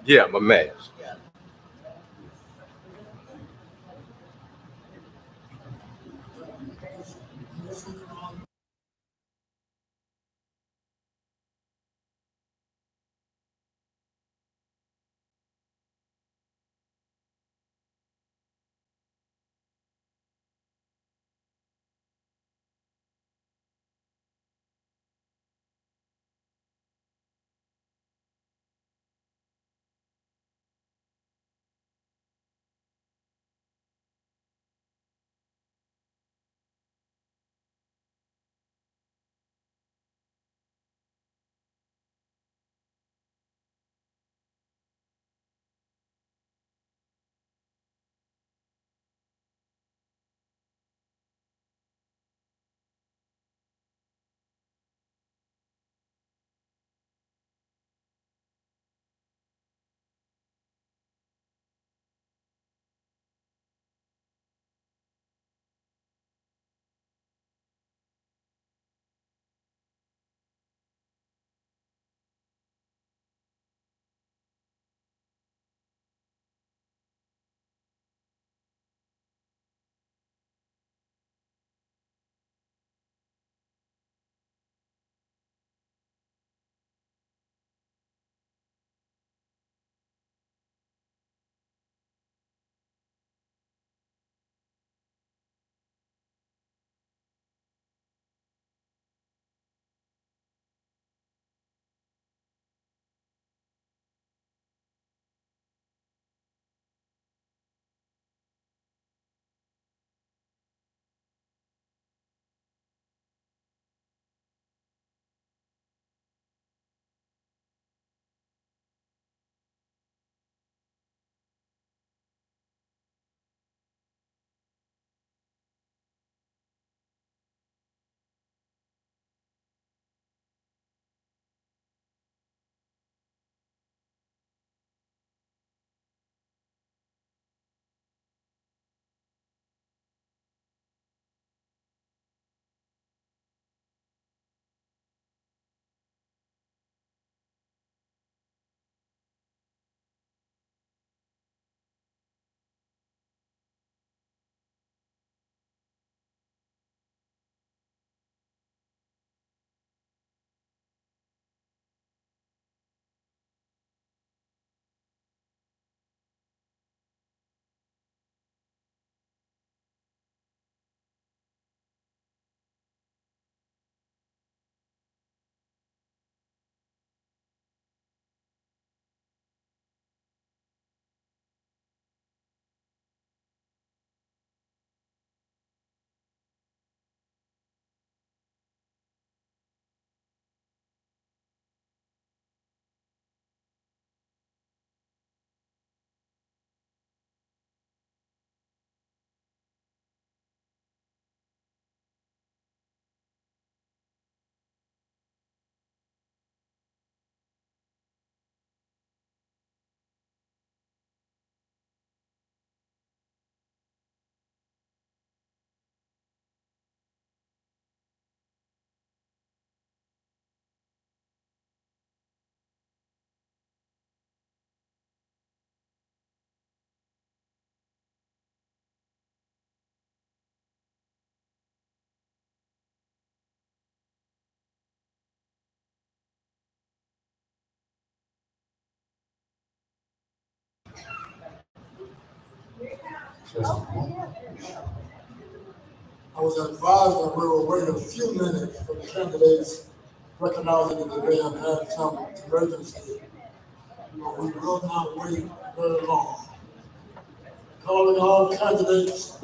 Yeah, my mask. I was advised that we will wait a few minutes for the candidates, recognizing that they have had some emergency, but we will not wait very long. Calling all candidates.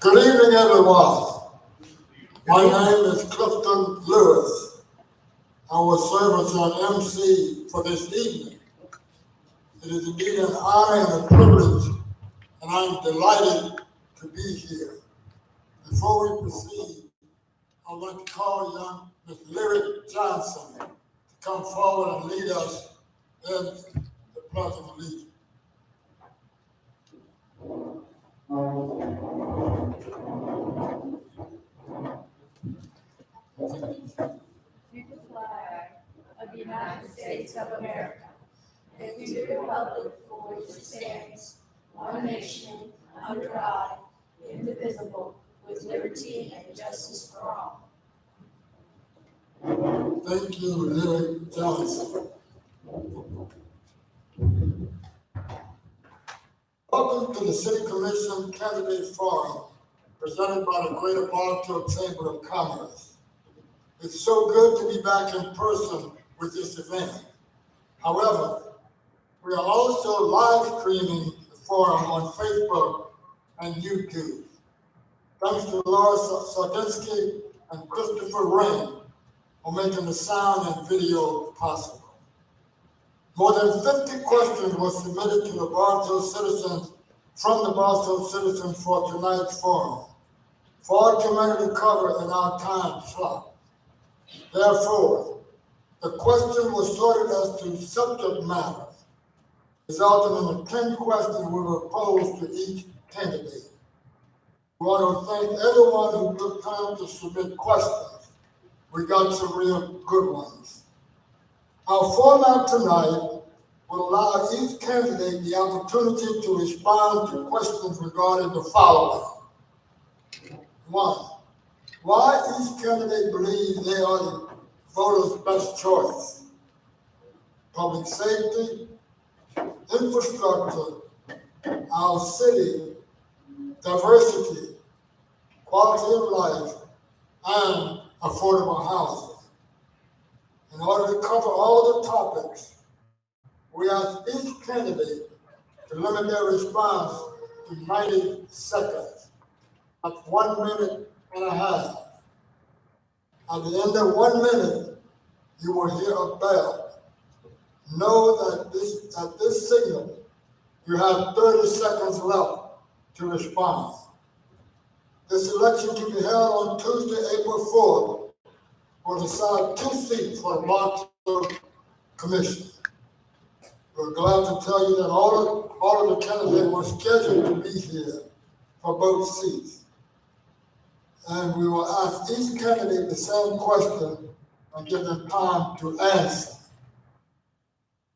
Good evening, everyone. My name is Clifton Lewis. I will serve as your MC for this evening. It is indeed an honor and a privilege, and I'm delighted to be here. Before we proceed, I'd like to call young Miss Lyric Johnson to come forward and lead us in the Pledge of Allegiance. To the flag of the United States of America, and to the republic for which it stands, one nation, under God, indivisible, with liberty and justice for all. Thank you, Lyric Johnson. Welcome to the City Commission Candidate Forum presented by the Greater Bartow Chamber of Commerce. It's so good to be back in person with this event. However, we are also live streaming the forum on Facebook and YouTube. Thanks to Laura Sardinsky and Christopher Rain for making the sound and video possible. More than 50 questions were submitted to the Bartow citizens from the Bartow citizens for tonight's forum. Far too many to cover in our time slot. Therefore, the question was sorted as to subject matter, resulting in the 10 questions we were posed to each candidate. We want to thank everyone who took time to submit questions. We got some real good ones. Our format tonight will allow each candidate the opportunity to respond to questions regarding the following. 1, why each candidate believes they are the voter's best choice. Public safety, infrastructure, our city, diversity, quality of life, and affordable housing. In order to cover all the topics, we ask each candidate to limit their response to 90 seconds. That's 1 minute and a half. At the end of 1 minute, you will hear a bell. Know that at this signal, you have 30 seconds left to respond. This election to be held on Tuesday, April 4th, will decide 2 seats for the Bartow Commission. We're glad to tell you that all of the candidates were scheduled to be here for both seats. And we will ask each candidate the same question and give them time to answer.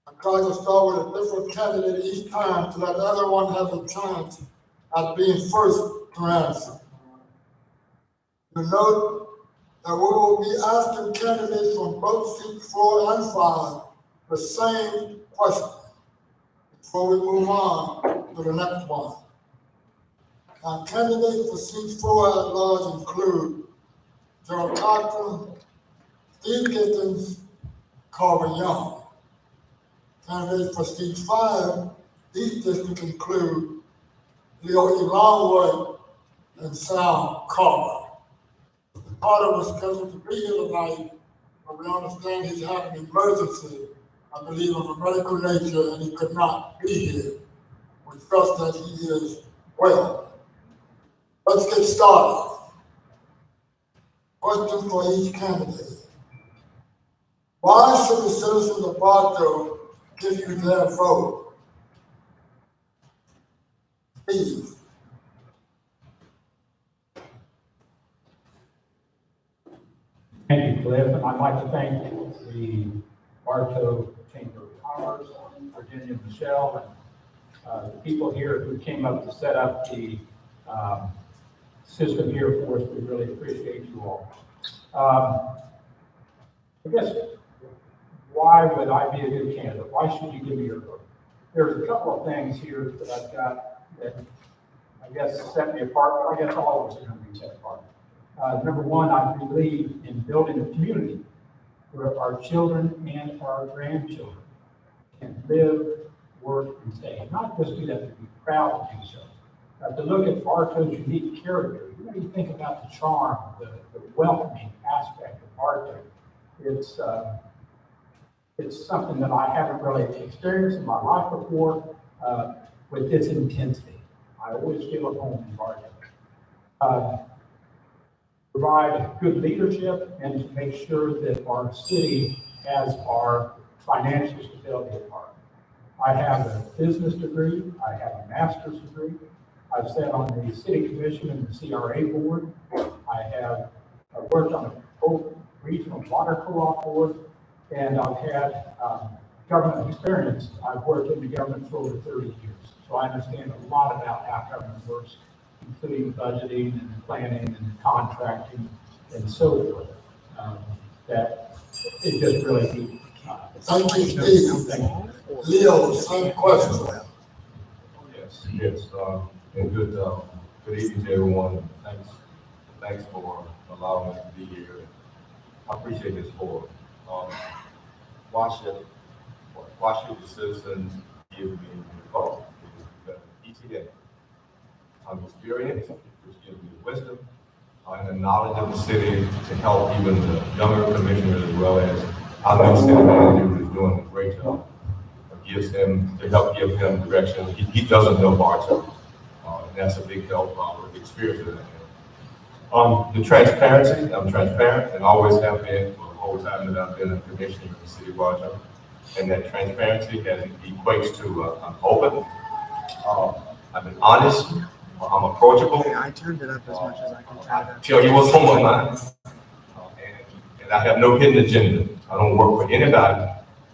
I try to start with a different candidate each time to let everyone have a chance at being first to answer. You note that we will be asking candidates from both seats 4 and 5 the same question before we move on to the next one. Our candidates for seat 4 at large include Gerald Cochran, Steve Gittens, Carver Young. Candidates for seat 5, each district include Leo E. Longwood and Sal Carver. Carter was scheduled to be here tonight, but we understand he's having an emergency, I believe of a medical nature, and he could not be here. We trust that he is well. Let's get started. Question for each candidate. Why should the citizens of Bartow give you their vote? Steve. Thank you, Cliff. And I'd like to thank the Bartow Chamber of Commerce, Virginia Michelle, and the people here who came up to set up the system here for us. We really appreciate you all. I guess, why would I be a good candidate? Why should you give me your vote? There's a couple of things here that I've got that I guess set me apart, but I guess all of us are going to be set apart. Number one, I believe in building a community where our children and our grandchildren can live, work, and stay. Not just do that, but be proud to do so. to look at Bartow's unique character, you really think about the charm, the welcoming aspect of Bartow. It's something that I haven't really experienced in my life before with this intensity. I always feel at home in Bartow. Provide good leadership and to make sure that our city has our financial stability at heart. I have a business degree. I have a master's degree. I've sat on the city commission and the CRA board. I have worked on a regional water co-op board, and I've had government experience. I've worked in the government for over 30 years, so I understand a lot about how government works, including budgeting and planning and contracting and so forth. That it just really. Thank you, Steve. Leo, same question. Yes, and good evening to everyone. Thanks for allowing us to be here. I appreciate this forum. Why should the citizens give me a vote? ETA. I'm experienced, which gives me wisdom, and the knowledge of the city to help even the younger commissioners as well as our new city manager who is doing a great job. To help give him direction. He doesn't know Bartow, and that's a big help with the experience of that. The transparency, I'm transparent and always have been for the whole time that I've been a commissioner in the city of Bartow. And that transparency equates to I'm open, I've been honest, I'm approachable. I turned it up as much as I can turn it up. Tell you what's on my mind. And I have no hidden agenda. I don't work for anybody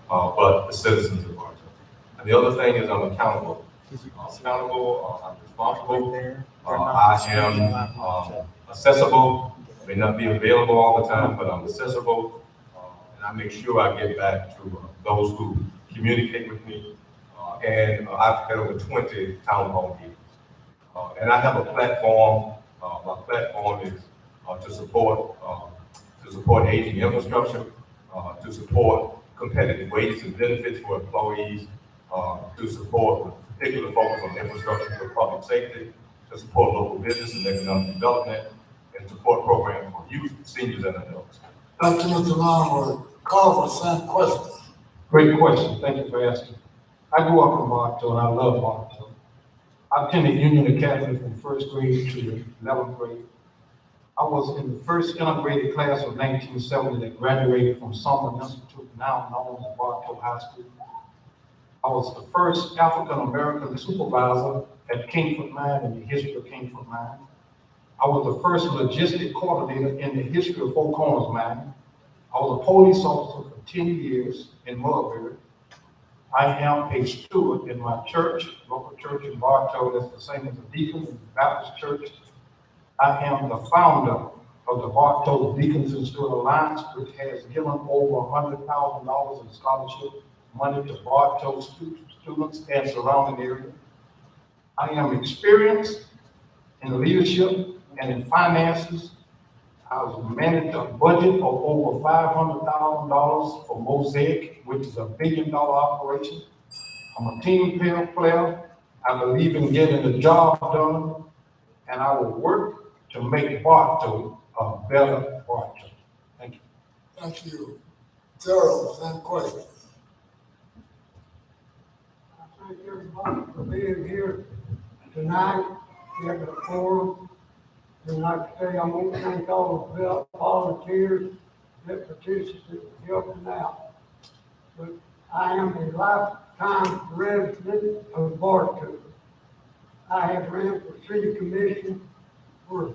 but the citizens of Bartow. And the other thing is I'm accountable. I'm responsible. I am accessible. May not be available all the time, but I'm accessible. And I make sure I get back to those who communicate with me. And I've had over 20 town hall meetings. And I have a platform. My platform is to support aging infrastructure, to support competitive wages and benefits for employees, to support with particular focus on infrastructure for public safety, to support local business and economic development, and support programs for youth, seniors, and adults. Thank you, Mr. Longwood. Carver, same question. Great question. Thank you for asking. I grew up in Bartow and I love Bartow. I attended Union Academy from first grade to 11th grade. I was in the first integrated class of 1970 that graduated from Sumner Institute, now known as Bartow High School. I was the first African-American supervisor at Kingford Mine in the history of Kingford Mine. I was the first logistic coordinator in the history of Four Corners Mine. I was a police officer for 10 years in Mulberry. I am a steward in my church, local church in Bartow, that's the same as a deacon in the Baptist church. I am the founder of the Bartow Deacons and Steward Alliance, which has given over $100,000 in scholarship money to Bartow students and surrounding area. I am experienced in leadership and in finances. I was managed a budget of over $500,000 for Mosaic, which is $1 billion operation. I'm a team player. I believe in getting the job done, and I will work to make Bartow a better Bartow. Thank you. Thank you. Gerald, same question. Thank everybody for being here tonight at the forum. And like I say, I want to thank all the volunteers that participated in helping out. But I am a lifetime resident of Bartow. I have ran for city commission for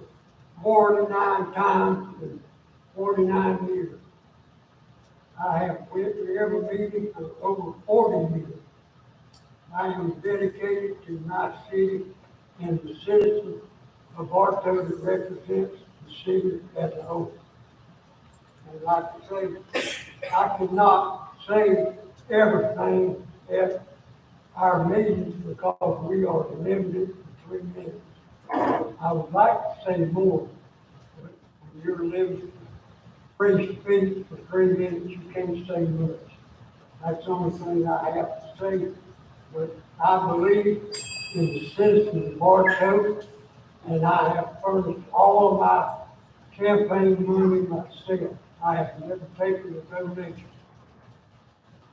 49 times in 49 years. I have went to every meeting for over 40 years. I am dedicated to my city and the citizens of Bartow that represents the city as a whole. And like I say, I could not say everything at our meetings because we are limited to 3 minutes. I would like to say more, but when you're limited to free speech for 3 minutes, you can't say much. That's the only thing I have to say. But I believe in the citizens of Bartow, and I have furnished all of my campaign money myself. I have never taken a donation.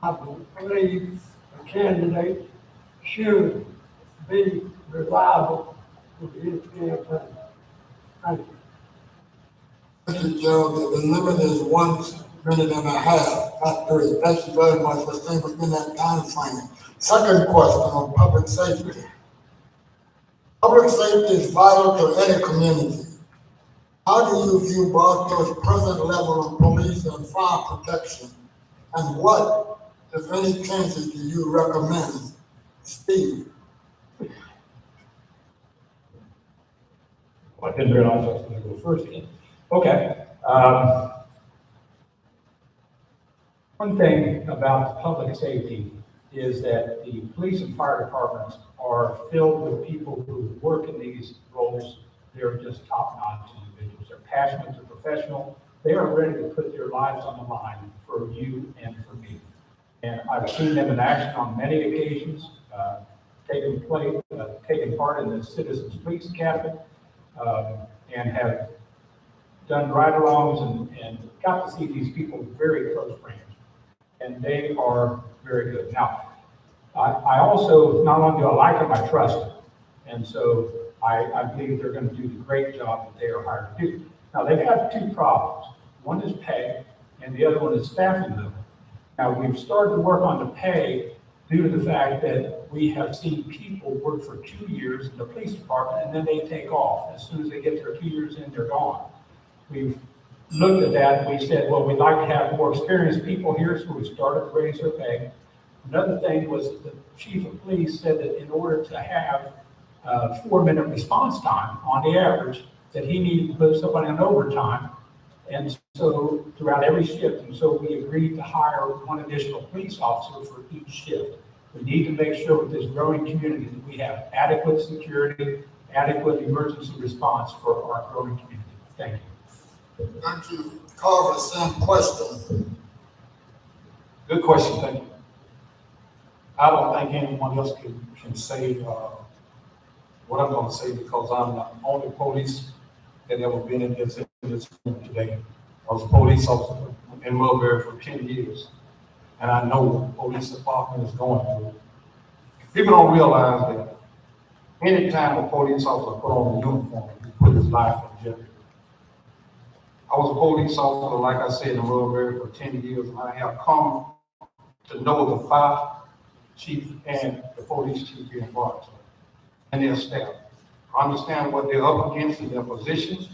I believe a candidate should be reliable with his campaign. Thank you. Mr. Gerald, the limit is 1 minute and a half, not 3. Thank you very much for staying within that time frame. Second question on public safety. Public safety is vital to any community. How do you view Bartow's present level of police and fire protection? And what, if any, changes do you recommend? Steve? Well, I didn't realize I was going to go first again. Okay. One thing about public safety is that the police and fire departments are filled with people who work in these roles. They're just top-notch individuals. They're passionate, they're professional. They are ready to put their lives on the line for you and for me. And I've seen them in action on many occasions, taken part in the Citizens Police Academy, and have done ride-alongs and got to see these people very close range. And they are very good. Now, I also, not only do I like them, I trust them. And so I believe they're going to do the great job that they are hired to do. Now, they've had two problems. One is pay, and the other one is staffing level. Now, we've started to work on the pay due to the fact that we have seen people work for 2 years in the police department, and then they take off. As soon as they get their 2 years in, they're gone. We've looked at that and we said, well, we'd like to have more experienced people here, so we started to raise their pay. Another thing was that the chief of police said that in order to have 4-minute response time on the average, that he needed to put somebody on overtime, and so throughout every shift. And so we agreed to hire one additional police officer for each shift. We need to make sure with this growing community that we have adequate security, adequate emergency response for our growing community. Thank you. Thank you. Carver, same question. Good question, thank you. I don't think anyone else can say what I'm going to say, because I'm the only police that ever been in this room today. I was a police officer in Mulberry for 10 years, and I know what the police department is going through. People don't realize that anytime a police officer put on a uniform, he put his life in jeopardy. I was a police officer, like I said, in Mulberry for 10 years, and I have come to know the fire chief and the police chief here in Bartow and their staff. I understand what they're up against in their positions.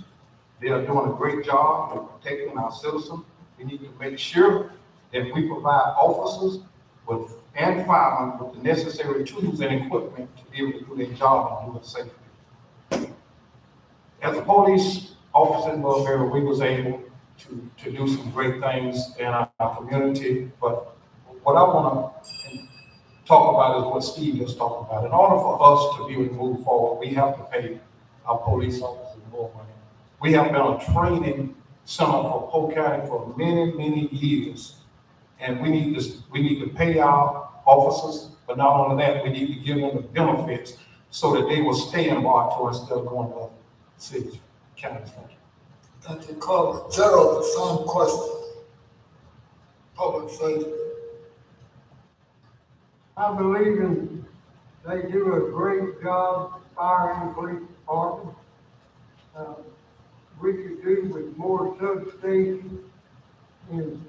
They are doing a great job of protecting our citizens. We need to make sure that we provide officers and firemen with the necessary tools and equipment to be able to do their job and do it safely. As a police officer in Mulberry, we was able to do some great things in our community, but what I want to talk about is what Steve just talked about. In order for us to be able to move forward, we have to pay our police officers more money. We have been a training center for Polk County for many, many years, and we need to pay our officers, but not only that, we need to give them the benefits so that they will stay in Bartow instead of going to other cities, counties. Thank you, Carver. Gerald, the same question. Public safety. I believe they do a great job, fire and police department. We could do with more substations and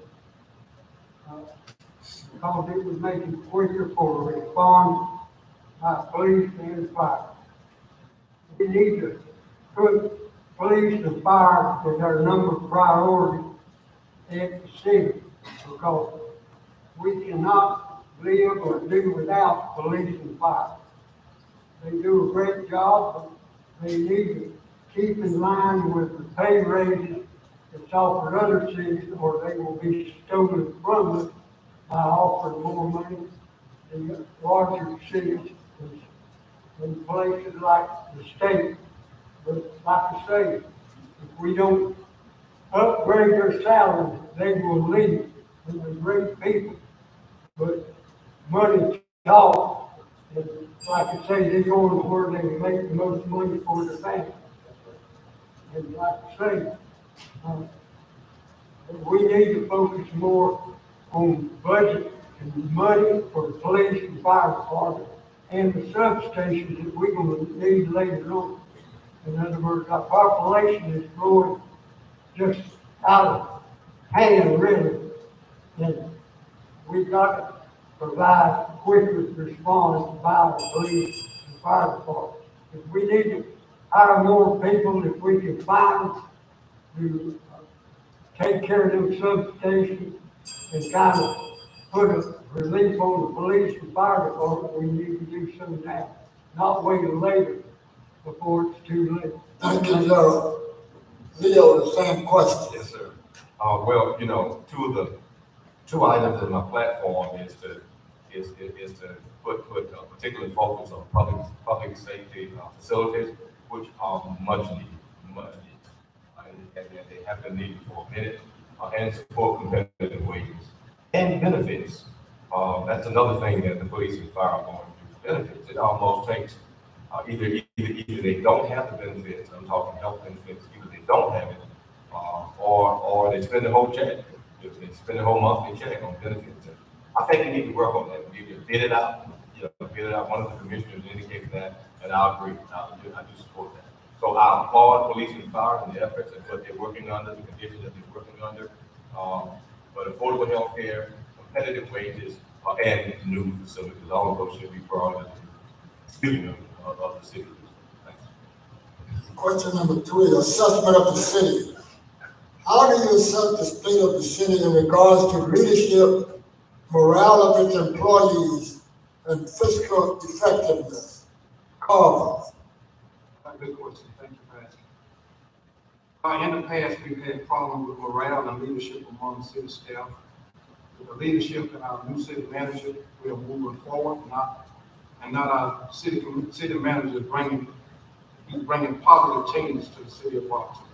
because it would make it quicker for response by police and fire. We need to put police and fire as our number priority at the city, because we cannot live or do without police and fire. They do a great job, but they need to keep in line with the pay raises that's offered other cities, or they will be stolen from us by offering more money in larger cities and places like the state. But like I say, if we don't upgrade their salaries, they will leave. And they're great people. But money talks, And like I say, they go to where they can make the most money for their family. And like I say, uh, we need to focus more on budget and money for the police and fire department and the substations that we're gonna need later on. In other words, our population is growing just out of hand, really. And we've got to provide quicker response by the police and fire department. If we need to hire more people, if we can find to take care of them substations and kind of put a relief on the police and fire department, we need to do so now, not wait later before it's too late. Thank you, Gerald. Leo, the same question. Yes, sir. Well, you know, two items in my platform is to put particular focus on public safety facilities, which are much needed, much needed. And they have been needed for a minute, and support competitive wages and benefits. That's another thing that the police and fire are going to do. Benefits. It almost takes either they don't have the benefits. I'm talking health benefits. Either they don't have it, or they spend the whole check. They spend the whole monthly check on benefits. I think we need to work on that. We need to bid it out. You know, bid it out. One of the commissioners indicated that, and I agree. I do support that. So I applaud police and fire and the efforts and what they're working under, the conditions that they're working under. But affordable health care, competitive wages, and new facilities, all of those should be priorities. Excuse me, of the city. Thanks. Question number 3, assessment of the city. How do you assess the state of the city in regards to leadership, morale of its employees, and fiscal effectiveness? Carver. Good question. Thank you for asking. In the past, we've had problems with morale and leadership among city staff. With the leadership and our new city manager, we are moving forward, not our city manager he's bringing positive changes to the city of Bartow.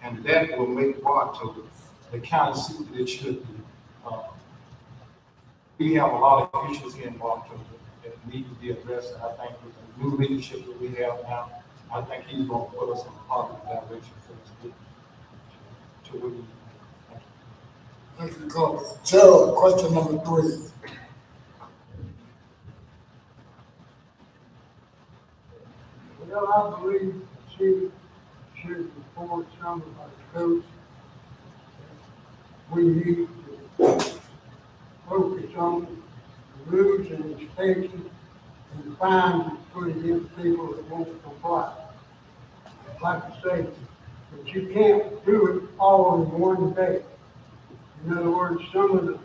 And that will make Bartow the county seat that it should be. We have a lot of issues here in Bartow that need to be addressed, and I think with the new leadership that we have now, I think he's going to put us in a positive direction for us to where we need. Thank you, Carver. Gerald, question number 3. Well, I believe the city should report some of our codes. We need to focus on the rules and inspections and fines put against people that won't comply. Like I say, but you can't do it all in one day. In other words, some of the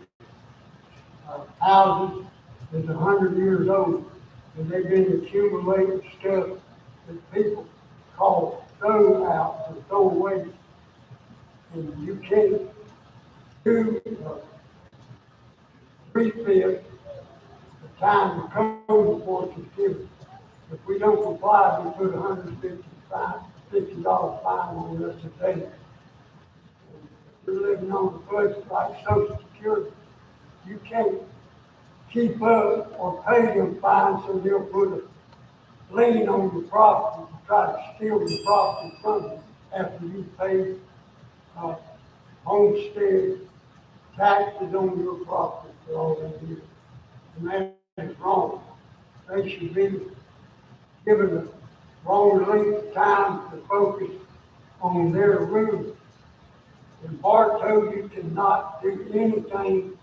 houses is 100 years old, and they've been accumulating stuff that people call throw out or throw away. And you can't do 3/5 the time the code enforcement is given. If we don't comply, we put $150 fine on us today. We're living on the budget like Social Security. You can't keep up or pay them fines, so they'll put a lien on your property to try to steal the property from you after you pay homestead taxes on your property for all that years. And that is wrong. They should be given the wrong length of time to focus on their rules. In Bartow, you cannot do anything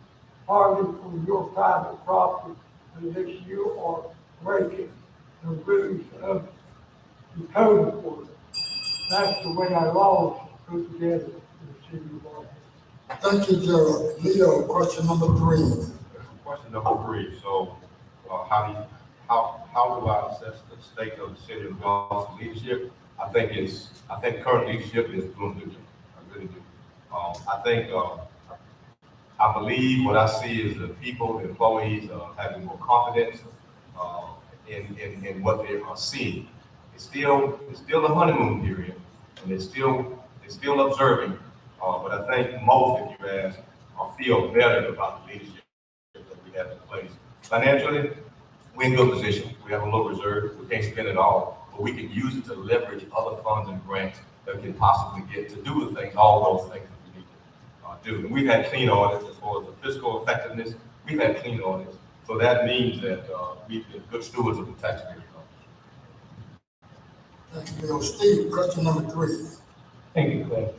farther from your private property unless you are breaking the rules of the code enforcement. That's the way our laws are put together in the city of Bartow. Thank you, Gerald. Leo, question number 3. Question number 3. So, how do I assess the state of the city in regards to leadership? I think current leadership is doing good. I really do. I believe what I see is the people, the employees, having more confidence in what they are seeing. It's still the honeymoon period, and they're still observing. But I think most, if you ask, feel better about the leadership that we have in place. Financially, we're in good position. We have a little reserve. We can't spend it all, but we can use it to leverage other funds and grants that we can possibly get to do the things, all those things that we need to do. And we've had clean audits as far as the fiscal effectiveness. We've had clean audits. So that means that we've been good stewards of the taxpayers' dollars. Thank you, Bill. Steve, question number 3. Thank you, Cliff.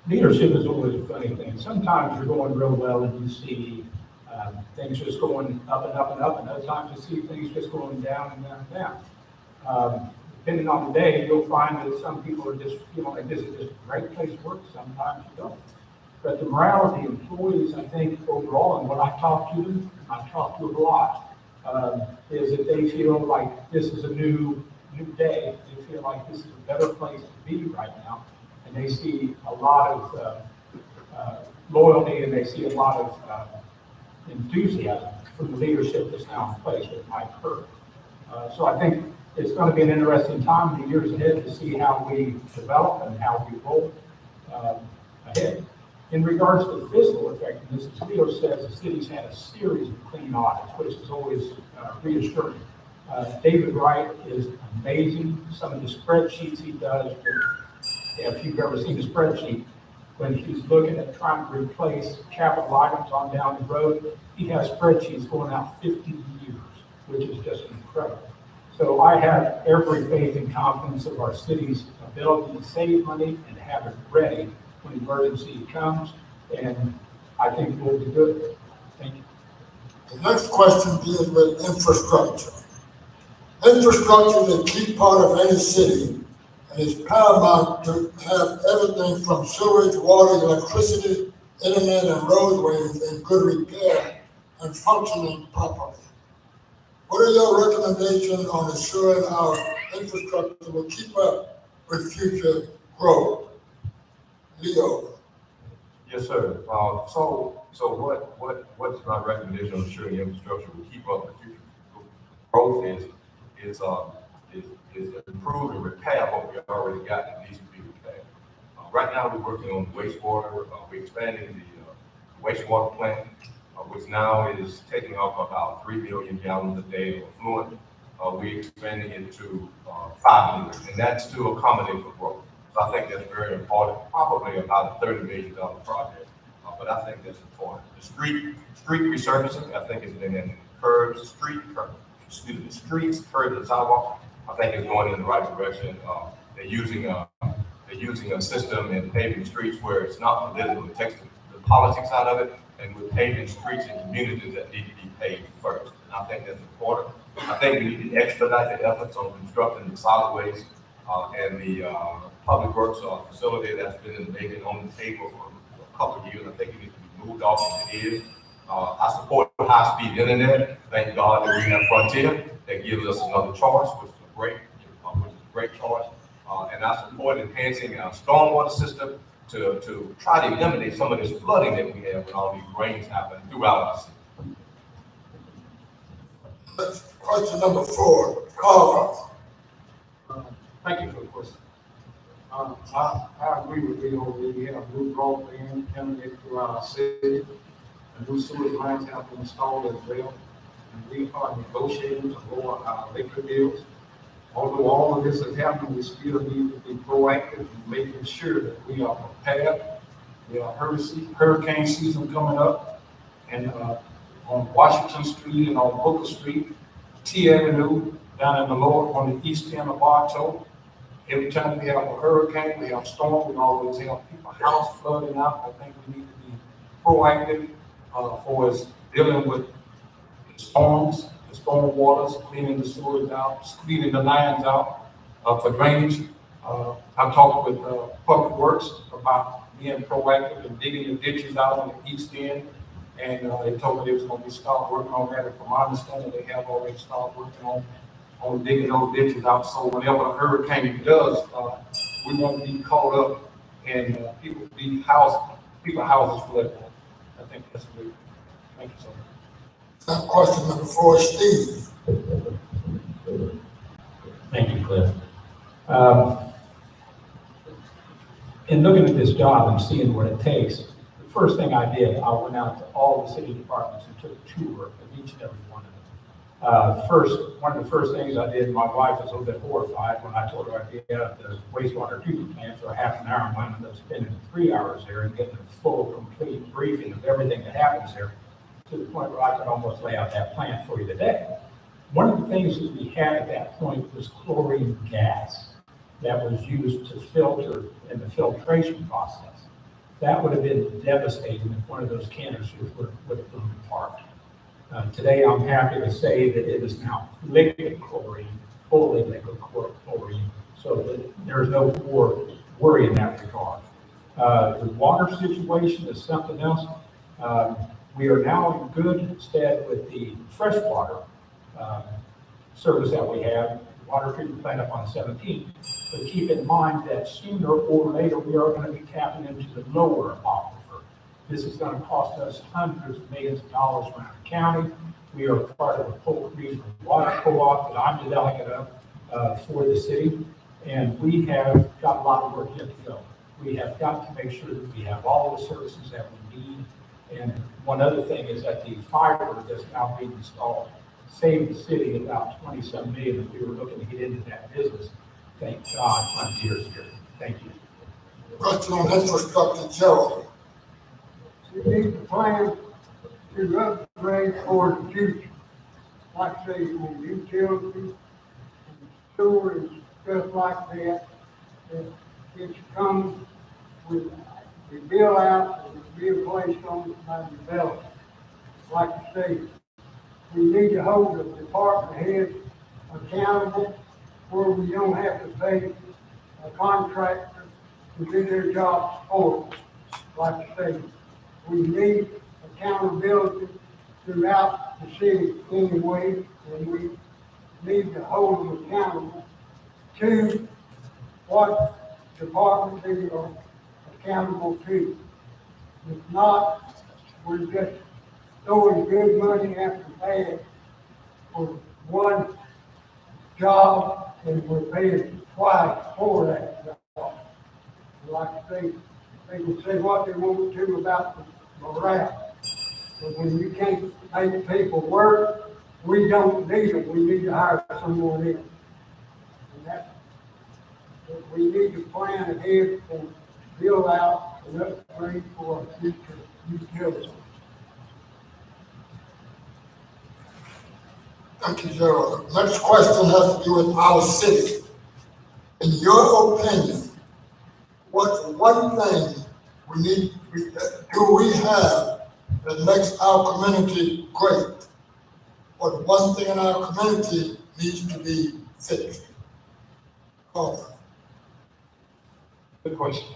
Leadership is always a funny thing. Sometimes you're going real well and you see things just going up and up and up, and other times you see things just going down and down and down. Depending on the day, you'll find that some people are just feeling like this is just a great place to work. Sometimes you don't. But the morale of the employees, I think, overall, and when I talk to them, I talk to them a lot, is that they feel like this is a new day. They feel like this is a better place to be right now. And they see a lot of loyalty, and they see a lot of enthusiasm from the leadership that's now in place with Mike Kirk. So I think it's going to be an interesting time in the years ahead to see how we develop and how we roll ahead. In regards to fiscal effectiveness, as Leo says, the city's had a series of clean audits, which is always reassuring. David Wright is amazing. Some of the spreadsheets he does, if you've ever seen a spreadsheet, when he's looking at trying to replace capital items on down the road, he has spreadsheets going out 50 years, which is just incredible. So I have every faith and confidence of our city's ability to save money and have it ready when emergency comes, and I think we'll be good. Thank you. The next question deals with infrastructure. Infrastructure is a key part of any city, and is paramount to have everything from sewage, water, electricity, internet, and roadways in good repair and functioning properly. What are your recommendations on ensuring our infrastructure will keep up with future growth? Leo. Yes, sir. What's my recommendation on ensuring the infrastructure will keep up with future growth is improve and repair what we already got that needs to be repaired. Right now, we're working on wastewater. We're expanding the wastewater plant, which now is taking off about 3 million gallons a day of effluent. We're expanding it to 5 million, and that's to accommodate for growth. So I think that's very important, probably about a $30 million project, but I think that's important. The street resurfacing, I think, is in curbs, streets, curbs, and sidewalks. I think is going in the right direction. They're using a system in paving streets where it's not political. It takes the politics out of it, and we're paving streets in communities that need to be paved first. And I think that's important. I think we need to expedite the efforts on constructing the solid waste and the public works facility that's been in the making on the table for a couple of years. I think it needs to be moved off as it is. I support high-speed internet. Thank God that we have Frontier that gives us another choice, which is a great choice. And I support enhancing our stormwater system to try to eliminate some of this flooding that we have when all these rains happen throughout our city. Question number 4, Carver. Thank you for the question. I agree with Leo. We have new broadband internet throughout our city. The new sewage lines have been installed as well. And we are negotiating to lower our electric bills. Although all of this is happening, we still need to be proactive in making sure that we are prepared. We have hurricane season coming up, and on Washington Street and on Booker Street, T Avenue, down in the lower on the east end of Bartow. Every time we have a hurricane, we have storms, we always have people's house flooding out. I think we need to be proactive for us dealing with the storms, the storm waters, cleaning the sewers out, cleaning the lines out for drainage. I talked with Public Works about being proactive and digging the ditches out on the east end, and they told me they was going to start working on that. And from my understanding, they have already started working on digging those ditches out. So whenever a hurricane does, we won't be caught up in people's houses flooded. I think that's good. Thank you so much. Question number 4, Steve. Thank you, Cliff. In looking at this job and seeing what it takes, the first thing I did, I went out to all the city departments and took a tour of each and every one of them. One of the first things I did, my wife was a little bit horrified when I told her I'd be at the wastewater treatment plant for a half an hour, and I ended up spending 3 hours there and getting a full, complete briefing of everything that happens there, to the point where I could almost lay out that plan for you today. One of the things that we had at that point was chlorine gas that was used to filter in the filtration process. That would have been devastating if one of those canisters would have blown apart. Today, I'm happy to say that it is now liquid chlorine, fully liquid chlorine, so that there's no more worry in that regard. The water situation is something else. We are now in good stead with the freshwater service that we have, water treatment plant up on 17. But keep in mind that sooner or later, we are going to be tapping into the lower aquifer. This is going to cost us hundreds of millions of dollars around the county. We are part of a Polk Regional Water Co-op that I'm the delegate of for the city, and we have got a lot of work yet to go. We have got to make sure that we have all the services that we need. And one other thing is that the fiber that's now being installed saved the city about 27 million if we were looking to get into that business. Thank God, Frontier's here. Thank you. Question on infrastructure, Gerald. We need to plan to upgrade for the future. Like I say, on utilities, sewer and stuff like that, it's come with, we build out and we build placed on by development. Like I say, we need to hold the department heads accountable where we don't have to pay a contractor to do their jobs for us. Like I say, we need accountability throughout the city anyway, and we need to hold them accountable to what department they are accountable to. If not, we're just throwing good money after bad for one job, and we're paying twice for that job. Like I say, they can say what they want to about the morale, but when you can't make people work, we don't need them. We need to hire someone in. And that's, we need to plan ahead and build out and upgrade for our future utilities. Thank you, Gerald. Next question has to do with our city. In your opinion, what one thing do we have that makes our community great? What one thing in our community needs to be fixed? Oh, Good question.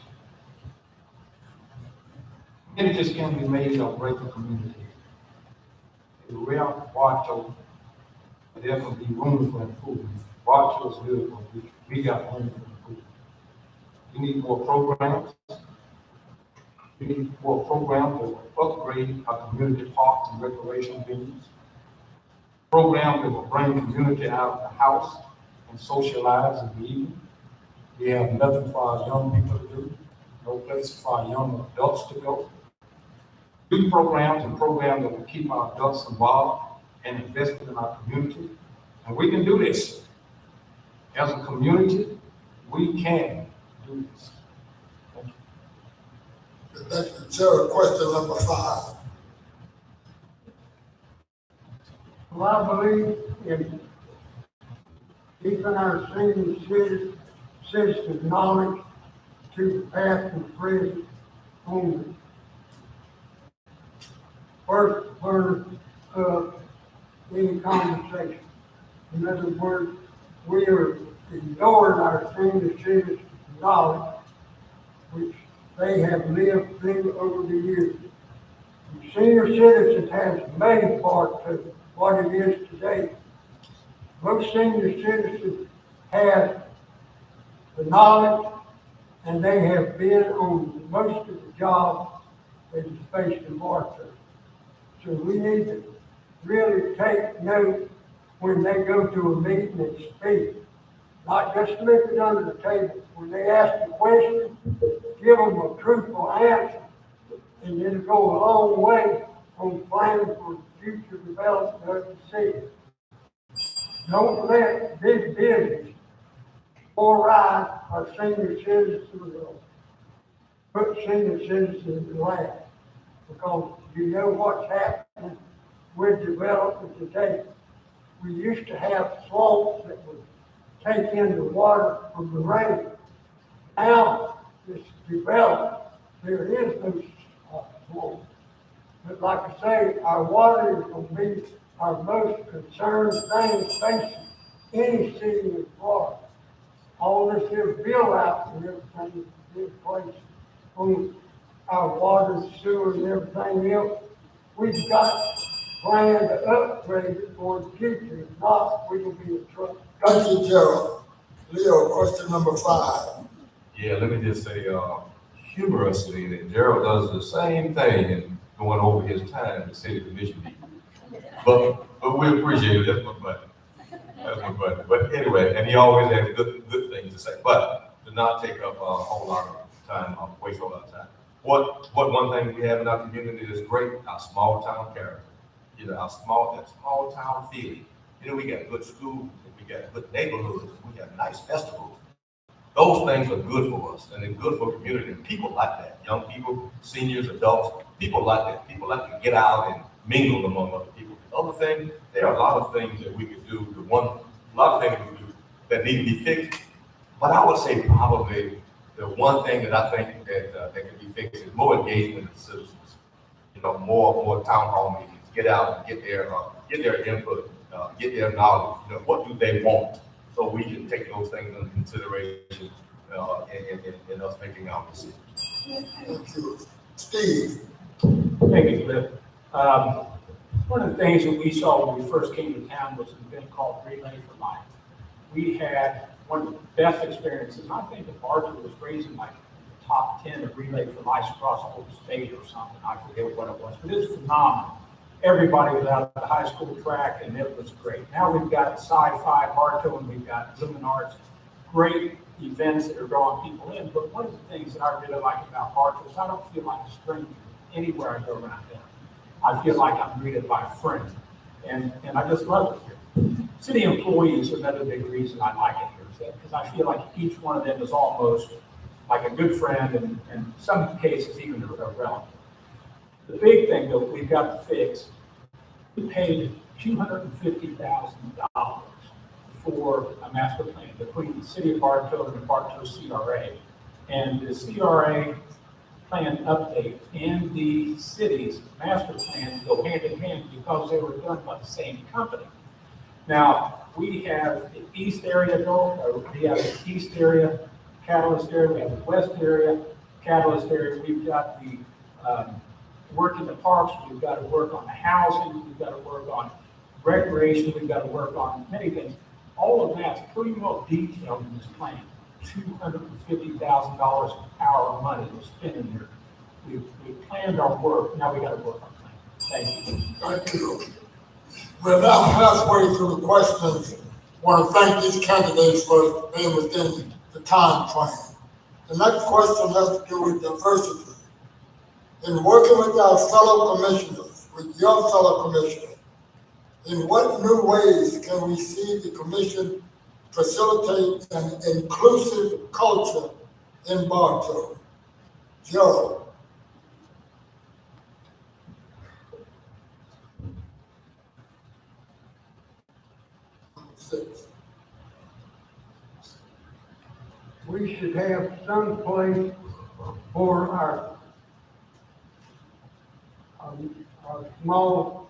Communities can be made of greater community. If we are Bartow, there can be room for improvement. Bartow is beautiful. We got room for improvement. We need more programs. We need more programs that will upgrade our community parks and recreation venues. Programs that will bring community out of the house and socialize in the evening. We have nothing for our young people to do, no places for our young adults to go. Youth programs and programs that will keep our adults involved and invested in our community. And we can do this. As a community, we can do this. Thank you. thank you, Gerald. Question number 5. Well, I believe in keeping our senior citizens' knowledge to the past and present only. First part of any conversation. In other words, we are ignoring our senior citizens' knowledge, which they have lived through over the years. The senior citizens has made part to what it is today. Most senior citizens have the knowledge, and they have been on most of the jobs that is faced in Bartow. So we need to really take note when they go to a meeting and speak, not just slip it under the table. When they ask a question, give them a truthful answer and it'll go a long way on planning for future development of the city. Don't let big business override our senior citizens, put senior citizens last. Because you know what's happening with development today. We used to have swamps that would take in the water from the rain. Now it's developed, there is no swamp. But like I say, our water is going to be our most concerned thing facing any city in Florida. All this here bill out and everything is in place on our water, sewer, and everything else. We've got planned to upgrade it for the future. If not, we will be in trouble. Thank you, Gerald. Leo, question number 5. Yeah, let me just say, humorously, that Gerald does the same thing in going over his time in city commission meeting. But we appreciate it, that's my buddy. That's my buddy. But anyway, and he always has good things to say, but to not take up a whole lot of time, waste a lot of time. What one thing we have in our community is great, our small town character. You know, that small town feeling. You know, we got good schools, we got good neighborhoods, we have nice festivals. Those things are good for us, and they're good for community. And people like that. Young people, seniors, adults, people like that. People like to get out and mingle among other people. The other thing, there are a lot of things that we could do. A lot of things we could do that need to be fixed. But I would say probably the one thing that I think that can be fixed is more engagement of citizens. You know, more town hall meetings. Get out and get their input, get their knowledge. You know, what do they want? So we can take those things into consideration in us making our decisions. Thank you. Steve. Thank you, Cliff. One of the things that we saw when we first came to town was an event called Relay for Life. We had one of the best experiences. I think that Bartow was raising like the top 10 of Relay for Life across the whole state or something. I forget what it was, but it's phenomenal. Everybody was out at the high school track, and it was great. Now we've got Sci-Fi, Bartow, and we've got Lumen Arts, great events that are drawing people in. But one of the things that I really like about Bartow is I don't feel like a stranger anywhere I go around town. I feel like I'm greeted by a friend, and I just love it here. City employees are another big reason I like it here, because I feel like each one of them is almost like a good friend, and in some cases even a relative. The big thing that we've got to fix, we paid $250,000 for a master plan between the city of Bartow and the Bartow CRA. And the CRA plan update and the city's master plan go hand in hand because they were done by the same company. Now, we have the east area we have the east area, catalyst area, we have the west area, catalyst area. We've got the work in the parks, we've got to work on the housing, we've got to work on recreation, we've got to work on many things. All of that's pretty well detailed in this plan. $250,000 of our money was spent in here. We planned our work, now we got to work on plans. Thank you. Thank you. We're now halfway through the questions. I want to thank these candidates for being within the time frame. The next question has to do with diversity. In working with our fellow commissioners, with your fellow commissioners, in what new ways can we see the commission facilitate an inclusive culture in Bartow? Joe. Six. We should have some place for our small,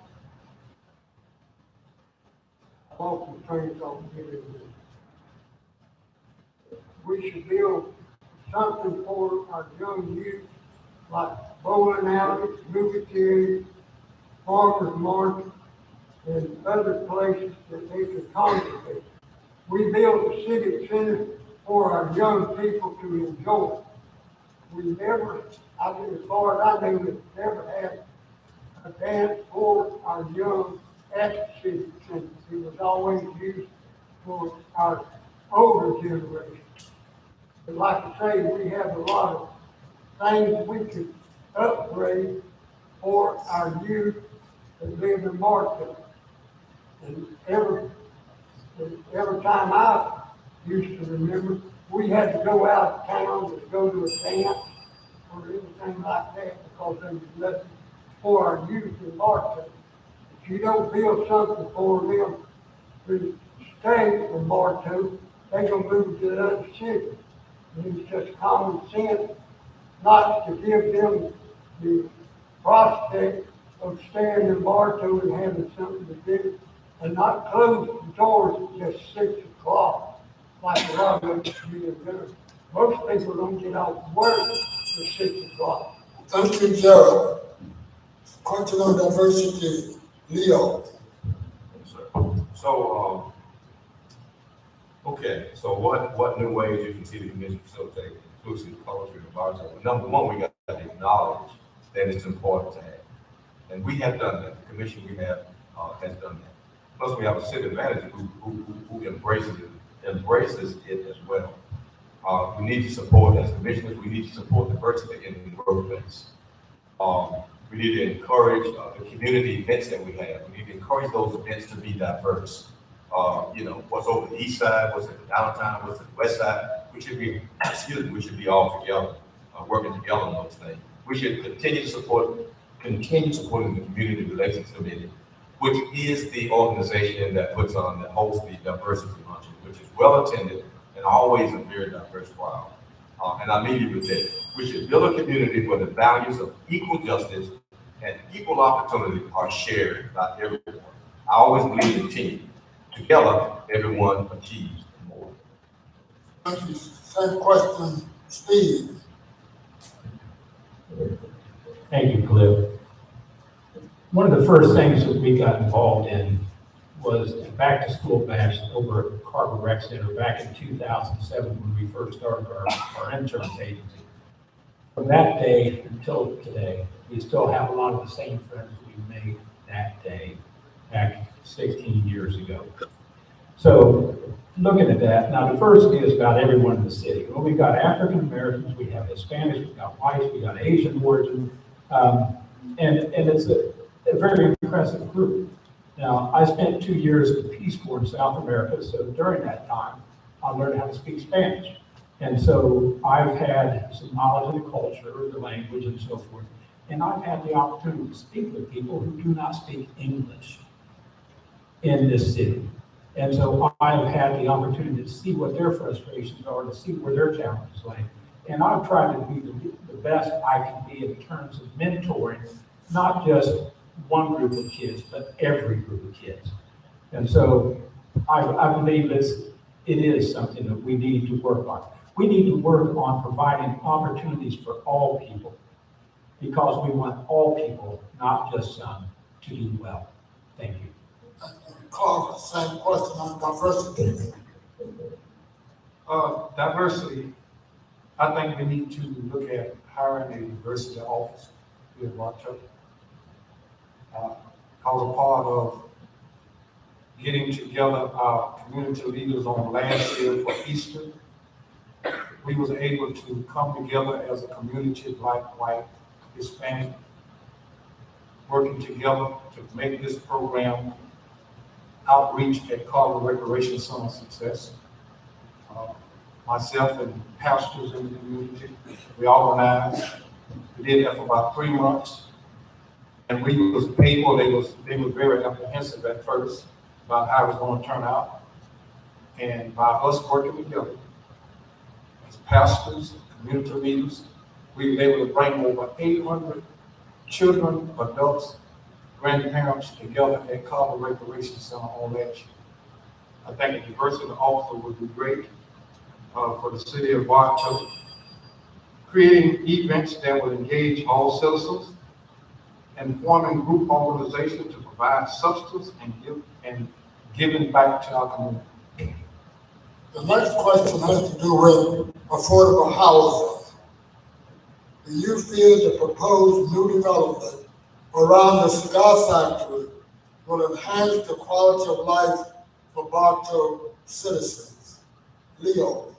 local trains on here. We should build something for our young youth, like bowling alleys, movie theaters, farmers market, and other places that they can congregate. We build a civic center for our young people to enjoy. We never, as far as I know, we've never had a dance for our young at the civic center. It was always used for our older generation. But like I say, we have a lot of things we could upgrade for our youth that live in Bartow. And every time I used to remember, we had to go out of town to go to a dance or anything like that because there was nothing for our youth in Bartow. If you don't build something for them to stay in Bartow, they gonna move to another city. And it's just common sense not to give them the prospect of staying in Bartow and having something to do, and not close the doors at just 6 o'clock, like a lot of us being done. Most people don't get off work at 6 o'clock. Thank you, Gerald. Question on diversity, Leo. Yes, sir. So, okay, so what new ways you can see the commission facilitate inclusive culture in Bartow? Well, number one, we got to acknowledge that it's important to have. And we have done that. The commission we have has done that. Plus, we have a city manager who embraces it as well. We need to support, as commissioners, we need to support diversity in the workplace. We need to encourage the community events that we have. We need to encourage those events to be diverse. What's over the east side, what's at the downtown, what's at the west side. We should be all together, working together on those things. We should continue supporting the Community Relations Committee, which is the organization that holds the diversity luncheon, which is well attended and always a very diverse crowd. And I leave you with this: we should build a community where the values of equal justice and equal opportunity are shared by everyone. I always believe in team. Together, everyone achieves more. Thank you. Same question, Steve. Thank you, Cliff. One of the first things that we got involved in was a back-to-school bash over at Carver Rec Center back in 2007 when we first started our insurance agency. From that day until today, we still have a lot of the same friends we made that day back 16 years ago. So looking at that, now diversity is about everyone in the city. Well, we've got African Americans, we have Hispanics, we've got whites, we got Asian origin, and it's a very impressive group. Now, I spent 2 years at the Peace Corps in South America, so during that time, I learned how to speak Spanish. And so I've had some knowledge of the culture, the language, and so forth. And I've had the opportunity to speak with people who do not speak English in this city. And so I've had the opportunity to see what their frustrations are, to see where their challenges lie. And I've tried to be the best I can be in terms of mentoring, not just one group of kids, but every group of kids. And so I believe it is something that we need to work on. We need to work on providing opportunities for all people, because we want all people, not just some, to do well. Thank you. Carver, same question on diversity. Diversity, I think we need to look at hiring a diversity officer here in Bartow. I was a part of getting together our community leaders on last year for Easter. We was able to come together as a community, black, white, Hispanic, working together to make this program outreach at Carver Recreation Center success. Myself and pastors in the community, we organized. We did that for about 3 months. And we was able, they were very apprehensive at first about how it was going to turn out. And by us working together as pastors, community leaders, we were able to bring over 800 children, adults, grandparents together at Carver Recreation Center on that year. I think a diversity officer would be great for the city of Bartow, creating events that would engage all citizens, and forming group organizations to provide substance and giving back to our community. The next question has to do with affordable housing. Do you feel the proposed new development around the cigar factory will enhance the quality of life for Bartow citizens? Leo.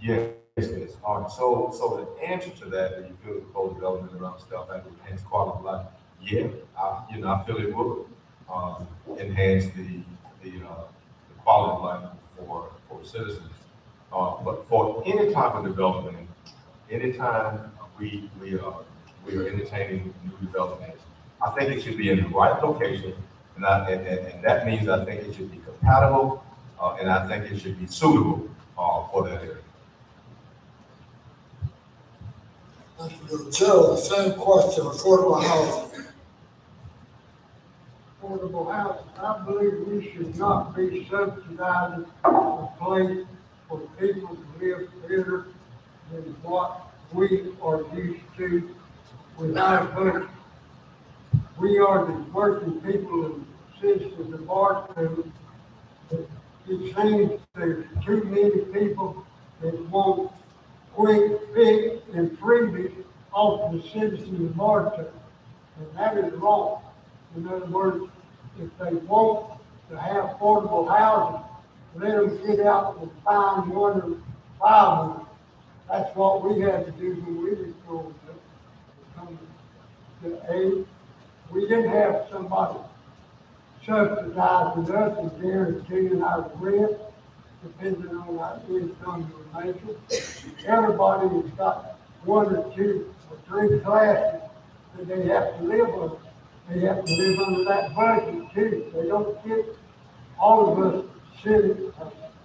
Yes, Yes, yes. All right. So the answer to that, do you feel the proposed development around stuff that would enhance quality of life? Yeah, I feel it would, enhance the quality of life for citizens. But for any type of development, anytime we are entertaining new developments, I think it should be in the right location, and that means I think it should be compatible, and I think it should be suitable, for that area. Thank you. Gerald, the same question, affordable housing. Affordable housing, I believe we should not be subsidizing a place for people to live better than what we are used to with our budget. We are the working people and citizens of Bartow. It seems there's too many people that want quick fix and freebies off the citizens of Bartow. And that is wrong. In other words, if they want to have affordable housing, let them get out and find one or five of them. That's what we had to do when we was growing up. Come to age, we didn't have somebody subsidizing us and guaranteeing our rent, depending on our income or nature. Everybody has got one or two or three classes that they have to live under. They have to live under that budget too. They don't get, all of us senior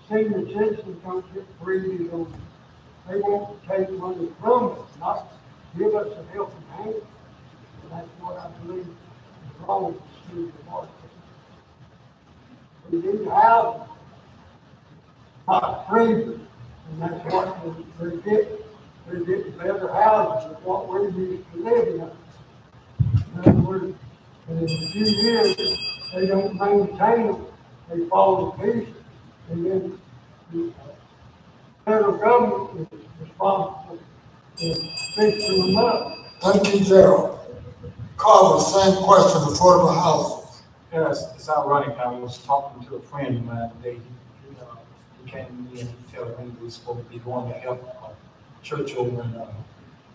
citizens don't get freebies on them. They want to take money from us, not give us a helping hand. And that's what I believe is wrong with the city of Bartow. We need housing, not freebies. And that's what they get. They're getting better housing than what we're used to living in. In other words, and in a few years, they don't maintain them, they fall to pieces, and then the federal government is responsible for fixing them up. Thank you, Gerald. Carver, same question, affordable housing. Yes, it's ironic. I was talking to a friend of mine today. He came to me and he told me we were supposed to be going to help a church over in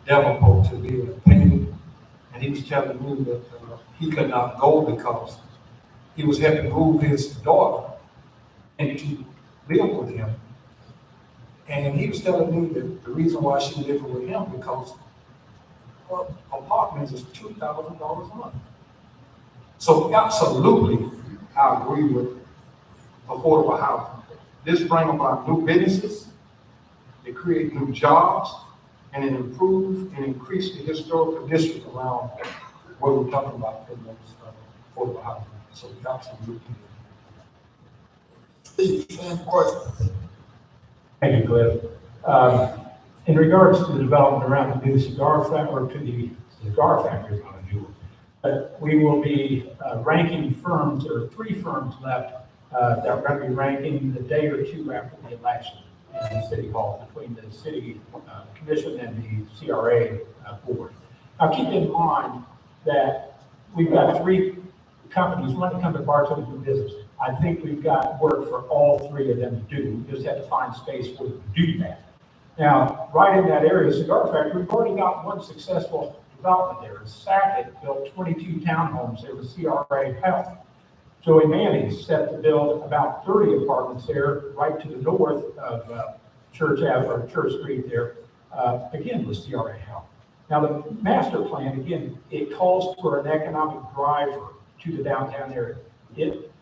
Davenport to be able to pay. And he was telling me that he could not go because he was having to move his daughter into live with him. And he was telling me that the reason why she lived with him because her apartment is $2,000 a month. So absolutely, I agree with affordable housing. This brings about new businesses, it creates new jobs, and it improves and increases the historical district around what we're talking about in those affordable housing. So absolutely. Steve, same question. Thank you, Cliff. In regards to the development around the new cigar factory, or to the cigar factory, we will be ranking firms. There are 3 firms left that are going to be ranking the day or two after the election in the City Hall between the City Commission and the CRA board. Now, keep in mind that we've got 3 companies wanting to come to Bartow to do business. I think we've got work for all 3 of them to do. We just have to find space for them to do that. Now, right in that area, cigar factory, we've already got one successful development there. Sackett built 22 townhomes there with CRA help. Joey Manning set to build about 30 apartments there, right to the north of Church Street there, again with CRA help. Now the master plan, again, it calls for an economic driver to the downtown area. It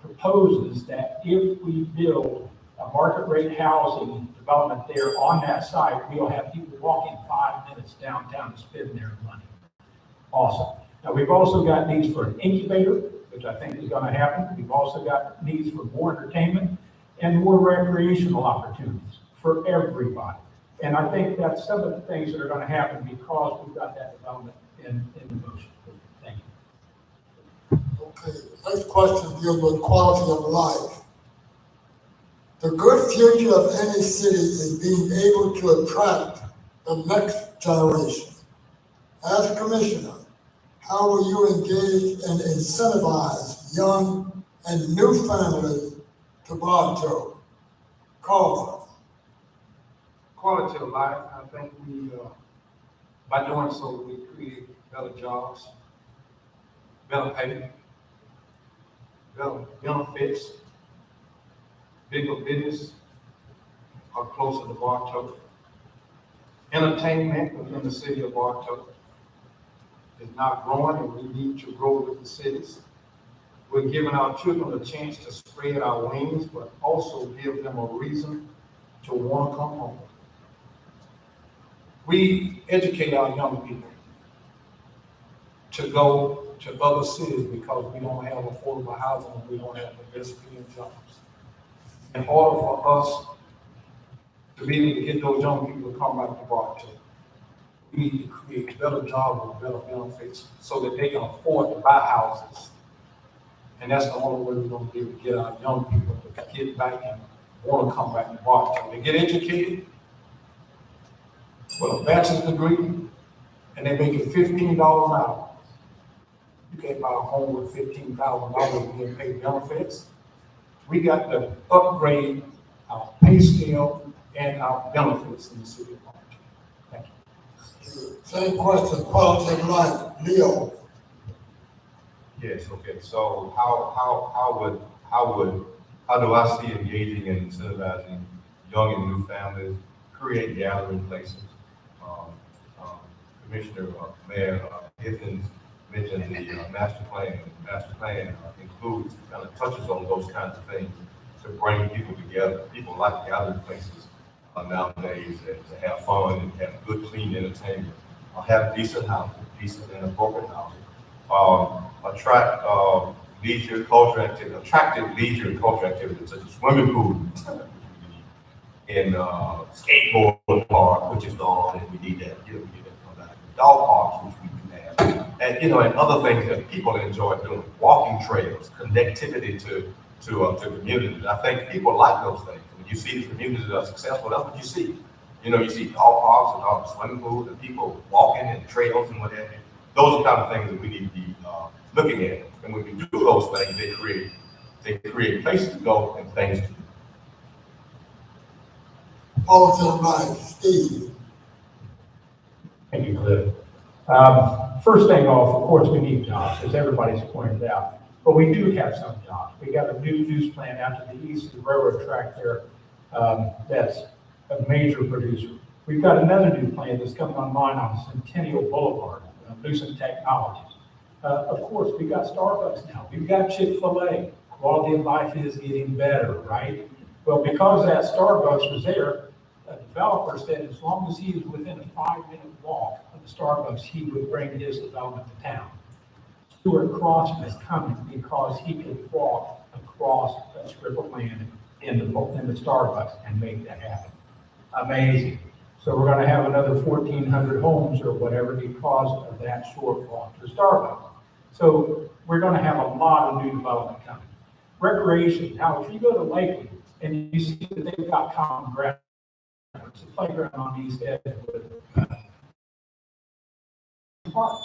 proposes that if we build a market rate housing development there on that site, we'll have people walking 5 minutes downtown to spend their money. Awesome. Now we've also got needs for an incubator, which I think is going to happen. We've also got needs for more entertainment and more recreational opportunities for everybody. And I think that's some of the things that are going to happen because we've got that development in motion. Thank you. Okay, next question deals with quality of life. The good future of any city is being able to attract the next generation. As commissioner, how will you engage and incentivize young and new families to Bartow? Carver. quality of life. I think by doing so, we create better jobs, better pay, better benefits, bigger business are closer to Bartow. Entertainment within the city of Bartow is not growing, and we need to grow with the cities. We're giving our children a chance to spread our wings, but also give them a reason to want to come home. We educate our young people to go to other cities because we don't have affordable housing and we don't have the best paying jobs. In order for us to be able to get those young people to come back to Bartow, we need to create better jobs with better benefits so that they can afford to buy houses. And that's the only way we're going to be able to get our young people to get back and want to come back to Bartow. They get educated with a bachelor's degree, and they're making $15 an hour. You can't buy a home with $15,000 and get paid benefits. We got to upgrade our pay scale and our benefits in the city of Bartow. Thank you. Same question, quality of life, Leo. Yes, okay, so how do I see engaging and incentivizing young and new families, create gathering places? Commissioner, Mayor Githens mentioned the master plan. The master plan includes, kind of touches on those kinds of things to bring people together. People like gathering places nowadays to have fun and have good, clean entertainment, have decent housing, decent and appropriate housing, attract leisure culture activity, attractive leisure and culture activities such as swimming pools, and skateboard park, which is gone, and we need that. We need that to come back. Dog parks, which we do have, and and other things that people enjoy doing, walking trails, connectivity to communities. I think people like those things. When you see the communities that are successful, that's what you see. You see dog parks and all the swimming pools and people walking and trails and what have you. Those are the kind of things that we need to be looking at. And when we do those things, they create places to go and things to do. Quality of life, Steve. Thank you, Cliff. First thing off, of course, we need jobs, as everybody's pointed out, but we do have some jobs. We got a new juice plant out to the east of the railroad track there. That's a major producer. We've got another new plant that's coming online on Centennial Boulevard, Lucent Technologies. Of course, we got Starbucks now. We've got Chick-fil-A. Quality of life is getting better, right? Well, because that Starbucks was there, a developer said as long as he is within a 5-minute walk of the Starbucks, he would bring his development to town. Stuart Crossman is coming because he could walk across a strip of land in the Starbucks and make that happen. Amazing. So we're going to have another 1,400 homes or whatever because of that short walk to Starbucks. So we're going to have a lot of new development coming. Recreation. Now, if you go to Lakeland and you see that they've got common ground, it's a playground on East Edgewood Park.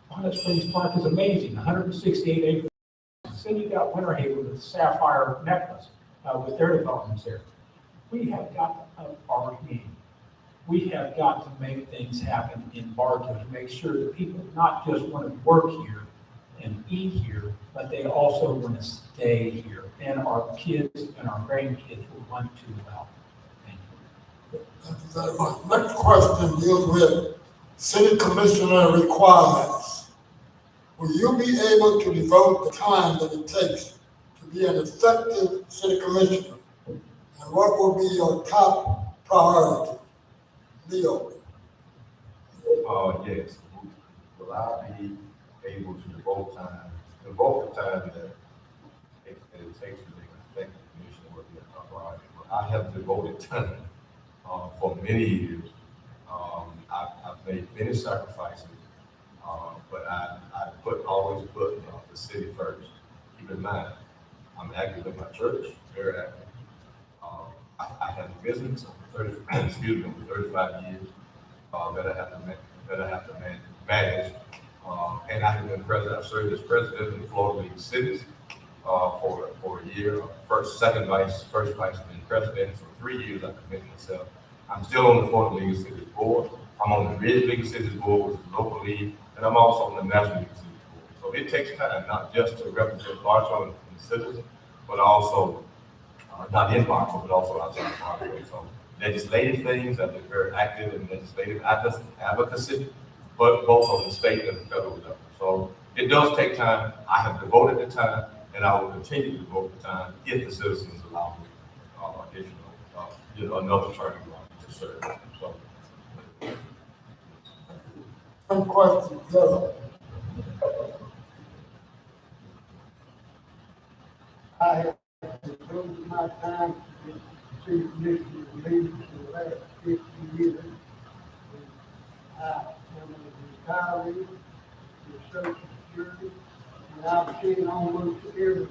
Hot Springs Park is amazing, 168 acres. Then you got Winter Haven with the Sapphire Necklace with their developments there. We have got to up our game. We have got to make things happen in Bartow to make sure that people not just want to work here and eat here, but they also want to stay here. And our kids and our grandkids will want to develop. Thank you. Thank you very much. Next question deals with city commissioner requirements. Will you be able to devote the time that it takes to be an effective city commissioner? And what will be your top priority? Leo. Yes. Will I be able to devote the time that it takes to be an effective commissioner will be a top priority? I have devoted time for many years. I've made many sacrifices, but I always put the city first. Keep in mind, I'm active in my church, very active. I have a business for 35 years that I have to manage. And I have been president. I've served as president in Florida League Cities for a year. First vice president. So 3 years I committed myself. I'm still on the Florida League of Cities Board. I'm on the Ridge League of Cities Board, which is a local league, and I'm also on the National League of Cities Board. So it takes time, not just to represent Bartow and the citizens, but also, not in Bartow, but also outside of Bartow. So legislative things, I've been very active in legislative advocacy, but both on the state and the federal level. So it does take time. I have devoted the time, and I will continue to devote the time if the citizens allow me another term to serve. So, Some questions, Joe. I have devoted my time to city commission meetings for the last 50 years. I am a retiree with Social Security, and I've seen almost every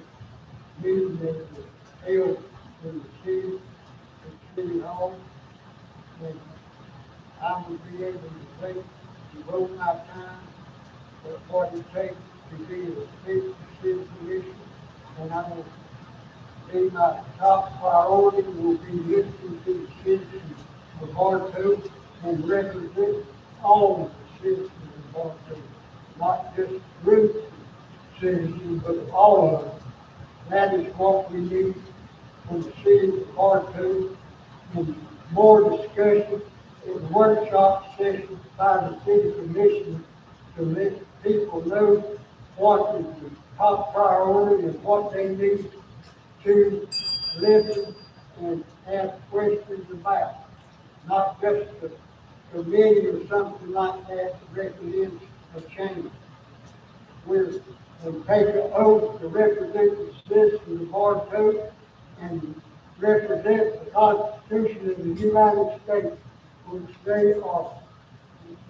meeting that was held in the city, at City Hall. And I would be able to devote my time for what it takes to be a fit city commission. And I will be my top priority will be listening to the citizens of Bartow and represent all of the citizens of Bartow, not just groups of citizens, but all of them. That is what we need from the city of Bartow, and more discussion in workshop sessions by the city commission to let people know what is the top priority and what they need to listen and ask questions about. Not just a committee or something like that represents a change. We're going to take an oath to represent the citizens of Bartow and represent the Constitution of the United States, which they are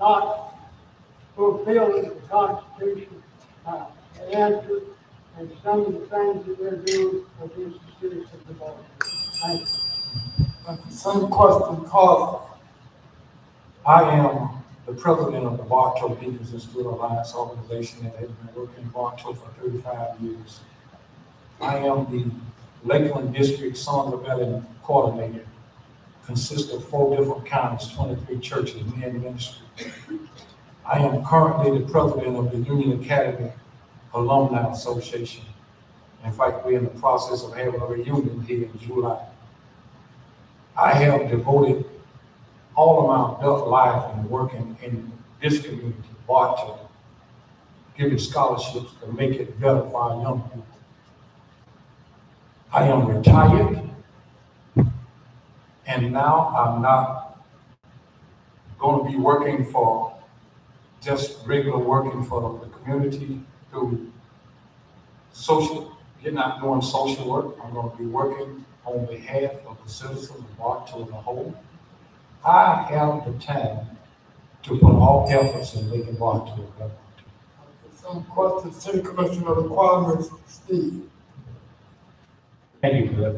not fulfilling the Constitution answer and some of the things that they're doing against the citizens of Bartow. Thank you. Same question, Carl. I am the president of the Bartow Deacons and Student Alliance organization that has been working in Bartow for 35 years. I am the Lakeland District Song Rebellion Coordinator, consists of 4 different counties, 23 churches, and ministry. I am currently the president of the Union Academy Alumni Association. In fact, we're in the process of having a reunion here in July. I have devoted all of my adult life in working in this community, Bartow, giving scholarships to make it better for our young people. I am retired, and now I'm not going to be working for just regular working for the community through social, getting out doing social work. I'm going to be working on behalf of the citizens of Bartow as a whole. I have the time to put all efforts in making Bartow better. Some questions, City Commissioner requirements, Steve. Thank you, Cliff.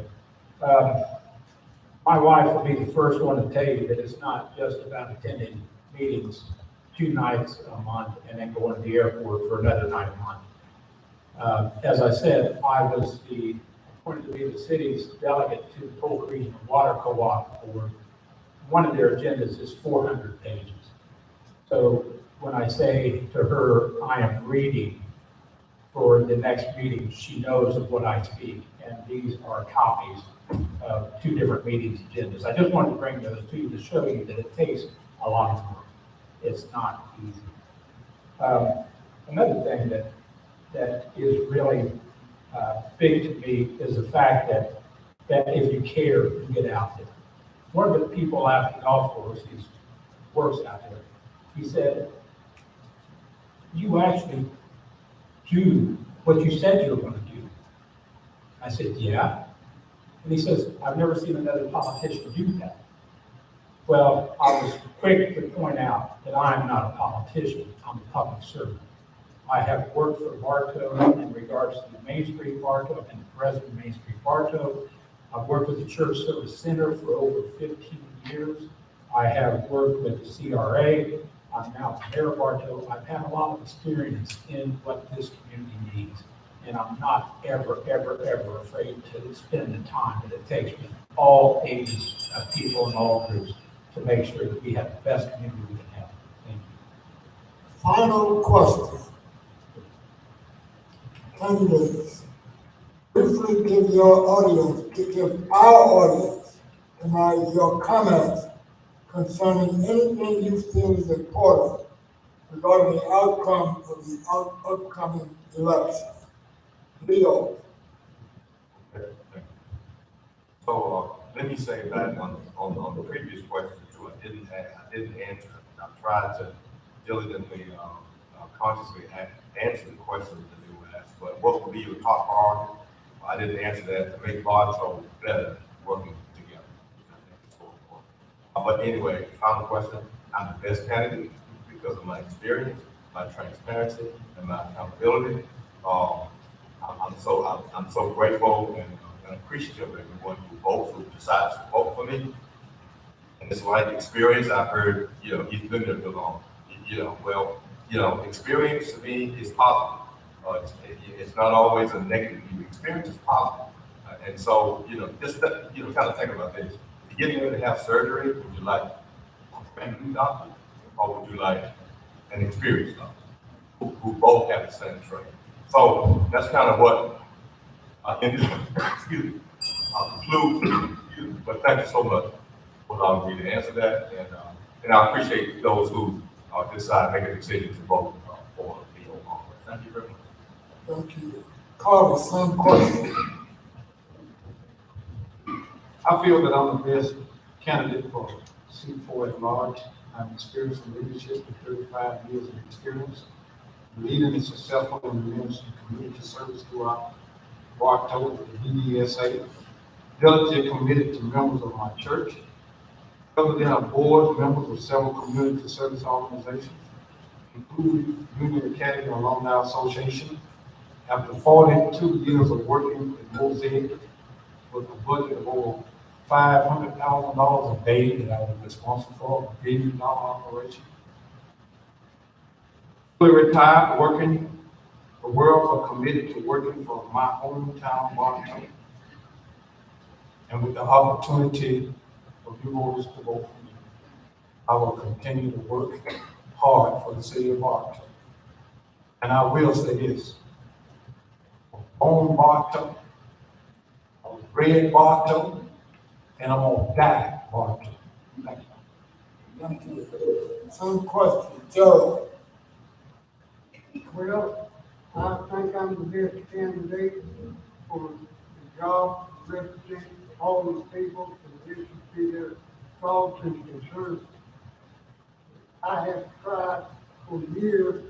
My wife will be the first one to tell you that it's not just about attending meetings 2 nights a month and then going to the airport for another night a month. As I said, I was appointed to be the city's delegate to the Polk Regional Water Co-op Board. One of their agendas is 400 pages. So when I say to her, I am reading for the next meeting, she knows of what I speak. And these are copies of 2 different meetings agendas. I just wanted to bring those to you to show you that it takes a lot of work. It's not easy. Another thing that is really big to me is the fact that if you care, you get out there. One of the people out at the golf course, he works out there, he said, you actually do what you said you were going to do. I said, yeah. And he says, I've never seen another politician do that. Well, I was quick to point out that I'm not a politician, I'm a public servant. I have worked for Bartow in regards to the Main Street Bartow. I've been the president of Main Street Bartow. I've worked with the Church Service Center for over 15 years. I have worked with the CRA. I'm now the mayor of Bartow. I've had a lot of experience in what this community needs. And I'm not ever, ever, ever afraid to spend the time that it takes with all ages of people and all groups to make sure that we have the best community we can have. Thank you. Final question. Candidates, briefly give give our audience tonight your comments concerning anything you feel is important regarding the outcome of the upcoming election. Leo. Okay, thank you. So, let me say that on the previous question too, I didn't answer. I tried to diligently, consciously answer the questions that they were asked, but what would be your top priority? I didn't answer that to make Bartow better working together. I think it's so important. But anyway, final question, I'm the best candidate because of my experience, my transparency, and my accountability. I'm so grateful and appreciative of everyone who decides to vote for me. And it's like experience. I've heard, he's been there too long. Experience to me is positive. It's not always a negative. Experience is positive. And so, just kind of think about this. If you're getting ready to have surgery, would you like a brand new doctor, or would you like an experienced doctor who both have the same training? So that's kind of what I can do. Excuse me. I'll conclude. But thank you so much for allowing me to answer that, and I appreciate those who decide to make a decision to vote for the Congress. Thank you very much. Thank you. Carver, same question. I feel that I'm the best candidate for seat 4 at large. I'm experienced in leadership with 35 years of experience, leading and successful in the ministry of community service throughout Bartow, the DDSA, diligently committed to members of my church, representing our board, members of several community service organizations, including Union Academy Alumni Association. After 42 years of working with Mosaic with a budget of over $500,000 a day that I was responsible for, a $1 billion operation. Fully retired, working the world are committed to working for my hometown, Bartow. And with the opportunity of you voters to vote for me, I will continue to work hard for the city of Bartow. And I will say this, I'm born Bartow, I was bred Bartow, and I'm gonna die Bartow. Thank you. Thank you. Same question. Joe. Well, I think I'm the best candidate for the job, to represent all the people, and listen to their thoughts and concerns. I have tried for years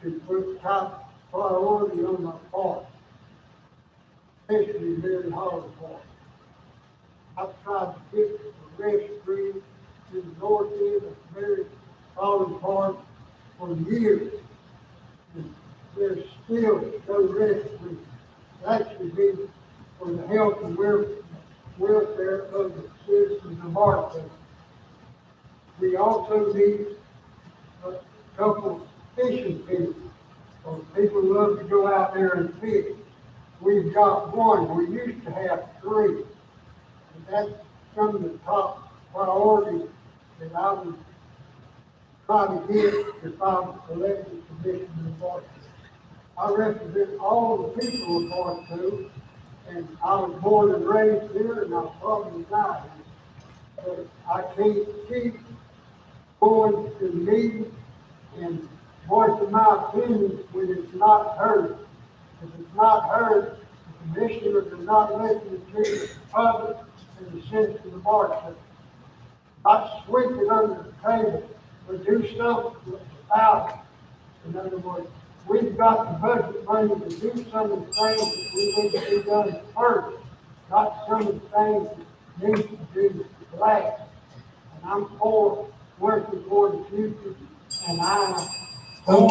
to put top priority on my part, especially very hard part. I've tried to get the restroom to the north end of very hard part for years. And there's still no restroom. That should be for the health and welfare of the citizens of Bartow. We also need a couple fishing piers. People love to go out there and fish. We've got one. We used to have 3. And that's some of the top priorities that I would try to get if I was elected commissioner of Bartow. I represent all the people of Bartow, and I was born and raised here, and I'll probably die here. But I can't keep going to meetings and voicing my opinion when it's not heard. If it's not heard, the commissioners are not listening to the public and the citizens of Bartow. Not sweep it under the table, but do something about it. In other words, we've got the budget money to do some of the things that we need to be done first, not some of the things that need to be last. And I'm for working for the future, and I. Thank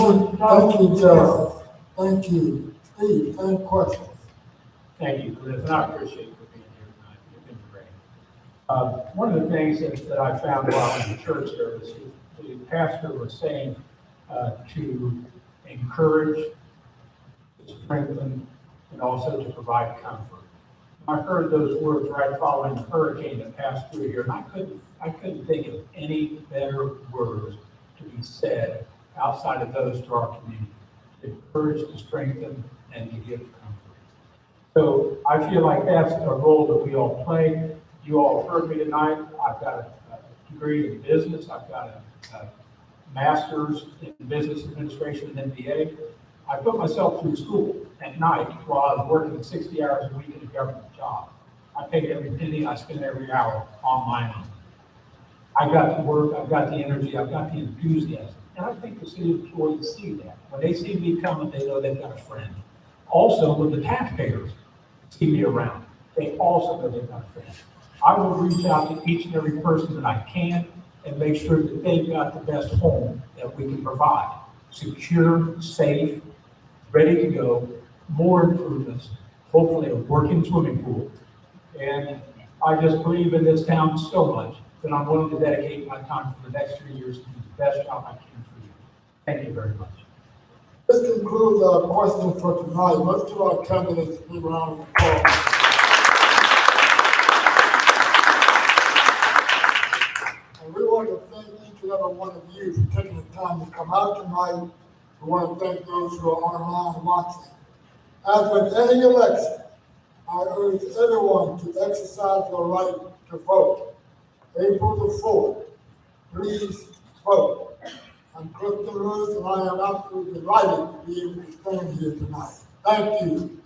you, Joe. Thank you. Steve, same question. Thank you, Cliff, and I appreciate you being here tonight. You've been great. One of the things that I found while in the church service, the pastor was saying to encourage, to strengthen, and also to provide comfort. I heard those words right following the hurricane that passed through here, and I couldn't think of any better words to be said outside of those to our community. To encourage, to strengthen, and to give comfort. So I feel like that's a role that we all play. You all have heard me tonight. I've got a degree in business. I've got a master's in business administration and MBA. I put myself through school at night while I was working 60 hours a week in a government job. I paid every penny, I spent every hour on my own. I got to work, I've got the energy, I've got the enthusiasm. And I think the city employees see that. When they see me coming, they know they've got a friend. Also, when the taxpayers see me around, they also know they've got a friend. I will reach out to each and every person that I can and make sure that they've got the best home that we can provide. Secure, safe, ready to go, more improvements, hopefully a working swimming pool. And I just believe in this town so much that I'm willing to dedicate my time for the next 3 years to do the best job I can for you. Thank you very much. This concludes our questions for tonight. Let's give our candidates a big round of applause. And we want to thank each and every one of you for taking the time to come out tonight. We want to thank those who are online watching. As with any election, I urge everyone to exercise their right to vote. April the 4th, please vote. I'm Clifton Lewis, and I am absolutely delighted to be able to stand here tonight. Thank you.